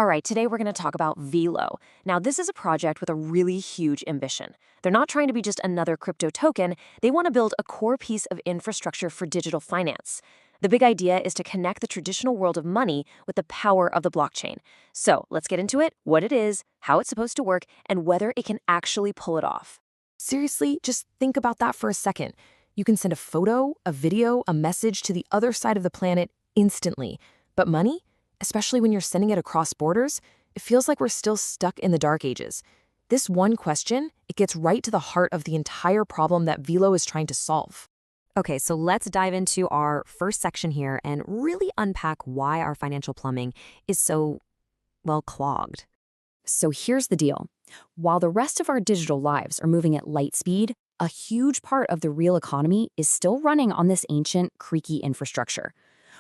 All right, today we're going to talk about Velo. Now, this is a project with a really huge ambition. They're not trying to be just another crypto token, they want to build a core piece of infrastructure for digital finance. The big idea is to connect the traditional world of money with the power of the blockchain. So let's get into it, what it is, how it's supposed to work, and whether it can actually pull it off. Seriously, just think about that for a second. You can send a photo, a video, a message to the other side of the planet instantly. But money, especially when you're sending it across borders, it feels like we're still stuck in the dark ages. This one question, it gets right to the heart of the entire problem that Velo is trying to solve. Okay, so let's dive into our first section here and really unpack why our financial plumbing is so, well, clogged. So here's the deal. While the rest of our digital lives are moving at light speed, a huge part of the real economy is still running on this ancient, creaky infrastructure.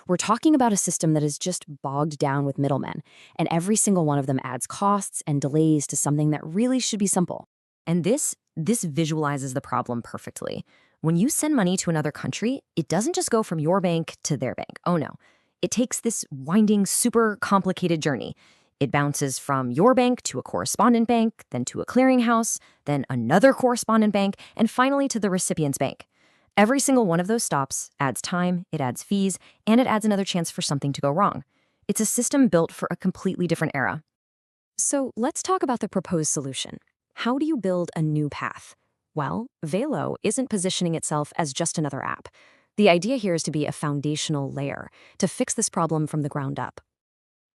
We're talking about a system that is just bogged down with middlemen, and every single one of them adds costs and delays to something that really should be simple. And this visualizes the problem perfectly. When you send money to another country, it doesn't just go from your bank to their bank. Oh no. It takes this winding, super complicated journey. It bounces from your bank to a correspondent bank, then to a clearinghouse, then another correspondent bank, and finally to the recipient's bank. Every single one of those stops adds time, it adds fees, and it adds another chance for something to go wrong. It's a system built for a completely different era. So let's talk about the proposed solution. How do you build a new path? Well, Velo isn't positioning itself as just another app. The idea here is to be a foundational layer, to fix this problem from the ground up.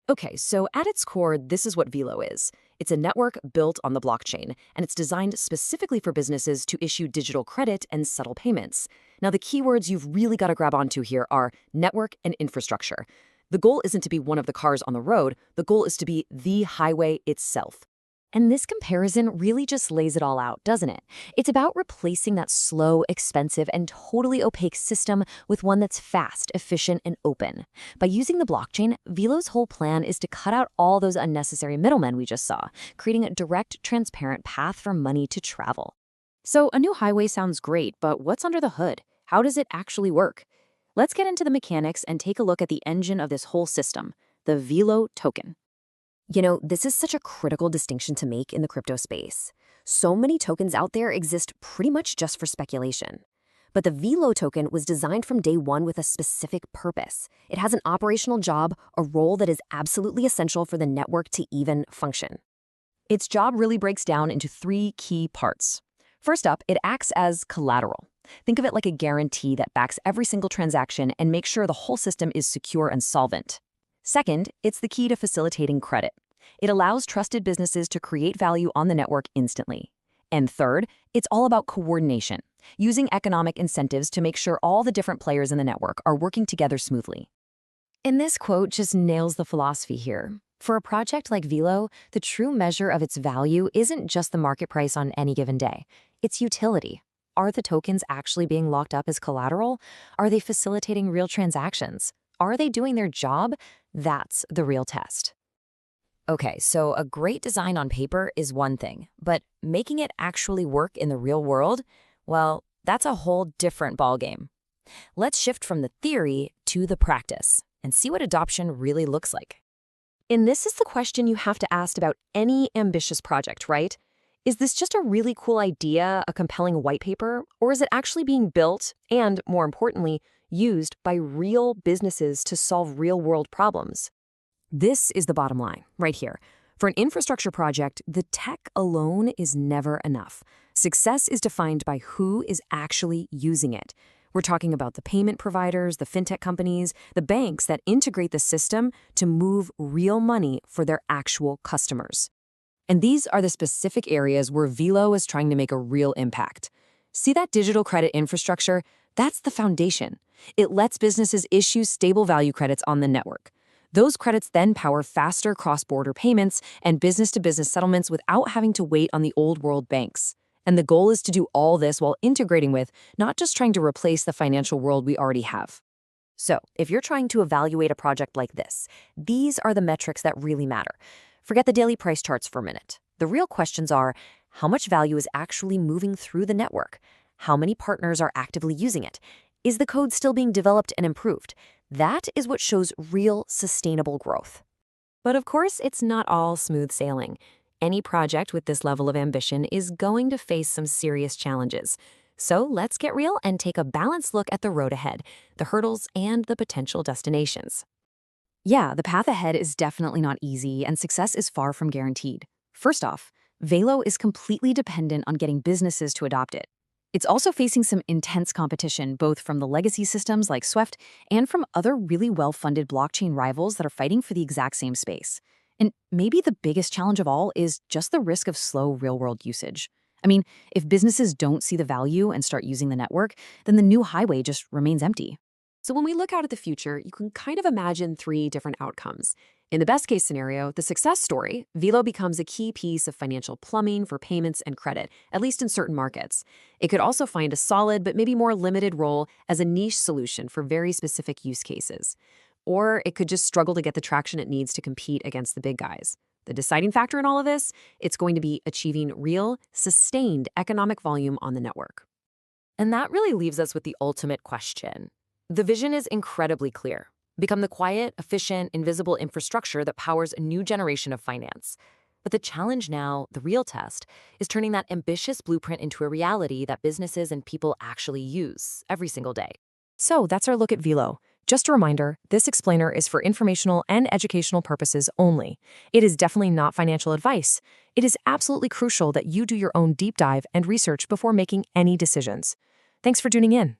Okay, so at its core, this is what Velo is. It's a network built on the blockchain, and it's designed specifically for businesses to issue digital credit and settle payments. Now, the keywords you've really got to grab onto here are network and infrastructure. The goal isn't to be one of the cars on the road. The goal is to be the highway itself. And this comparison really just lays it all out, doesn't it? It's about replacing that slow, expensive, and totally opaque system with one that's fast, efficient, and open. By using the blockchain, Velo's whole plan is to cut out all those unnecessary middlemen we just saw, creating a direct, transparent path for money to travel. So a new highway sounds great, but what's under the hood? How does it actually work? Let's get into the mechanics and take a look at the engine of this whole system, the Velo token. You know, this is such a critical distinction to make in the crypto space. So many tokens out there exist pretty much just for speculation. But the Velo token was designed from day one with a specific purpose. It has an operational job, a role that is absolutely essential for the network to even function. Its job really breaks down into three key parts. First up, it acts as collateral. Think of it like a guarantee that backs every single transaction and makes sure the whole system is secure and solvent. Second, it's the key to facilitating credit. It allows trusted businesses to create value on the network instantly. And third, it's all about coordination, using economic incentives to make sure all the different players in the network are working together smoothly. And this quote just nails the philosophy here. For a project like Velo, the true measure of its value isn't just the market price on any given day. It's utility. Are the tokens actually being locked up as collateral? Are they facilitating real transactions? Are they doing their job? That's the real test. Okay, so a great design on paper is one thing, but making it actually work in the real world, well, that's a whole different ballgame. Let's shift from the theory to the practice and see what adoption really looks like. And this is the question you have to ask about any ambitious project, right? Is this just a really cool idea, a compelling white paper, or is it actually being built and, more importantly, used by real businesses to solve real-world problems? This is the bottom line, right here. For an infrastructure project, the tech alone is never enough. Success is defined by who is actually using it. We're talking about the payment providers, the fintech companies, the banks that integrate the system to move real money for their actual customers. And these are the specific areas where Velo is trying to make a real impact. See that digital credit infrastructure? That's the foundation. It lets businesses issue stable value credits on the network. Those credits then power faster cross-border payments and business-to-business settlements without having to wait on the old-world banks. And the goal is to do all this while integrating with, not just trying to replace the financial world we already have. So, if you're trying to evaluate a project like this, these are the metrics that really matter. Forget the daily price charts for a minute. The real questions are, how much value is actually moving through the network? How many partners are actively using it? Is the code still being developed and improved? That is what shows real, sustainable growth. But of course, it's not all smooth sailing. Any project with this level of ambition is going to face some serious challenges. So let's get real and take a balanced look at the road ahead, the hurdles, and the potential destinations. Yeah, the path ahead is definitely not easy, and success is far from guaranteed. First off, Velo is completely dependent on getting businesses to adopt it. It's also facing some intense competition, both from the legacy systems like Swift and from other really well-funded blockchain rivals that are fighting for the exact same space. And maybe the biggest challenge of all is just the risk of slow real-world usage. I mean, if businesses don't see the value and start using the network, then the new highway just remains empty. So when we look out at the future, you can kind of imagine three different outcomes. In the best case scenario, the success story, Velo becomes a key piece of financial plumbing for payments and credit, at least in certain markets. It could also find a solid but maybe more limited role as a niche solution for very specific use cases. Or it could just struggle to get the traction it needs to compete against the big guys. The deciding factor in all of this, it's going to be achieving real, sustained economic volume on the network. And that really leaves us with the ultimate question. The vision is incredibly clear. Become the quiet, efficient, invisible infrastructure that powers a new generation of finance. But the challenge now, the real test, is turning that ambitious blueprint into a reality that businesses and people actually use every single day. So that's our look at Velo. Just a reminder, this explainer is for informational and educational purposes only. It is definitely not financial advice. It is absolutely crucial that you do your own deep dive and research before making any decisions. Thanks for tuning in.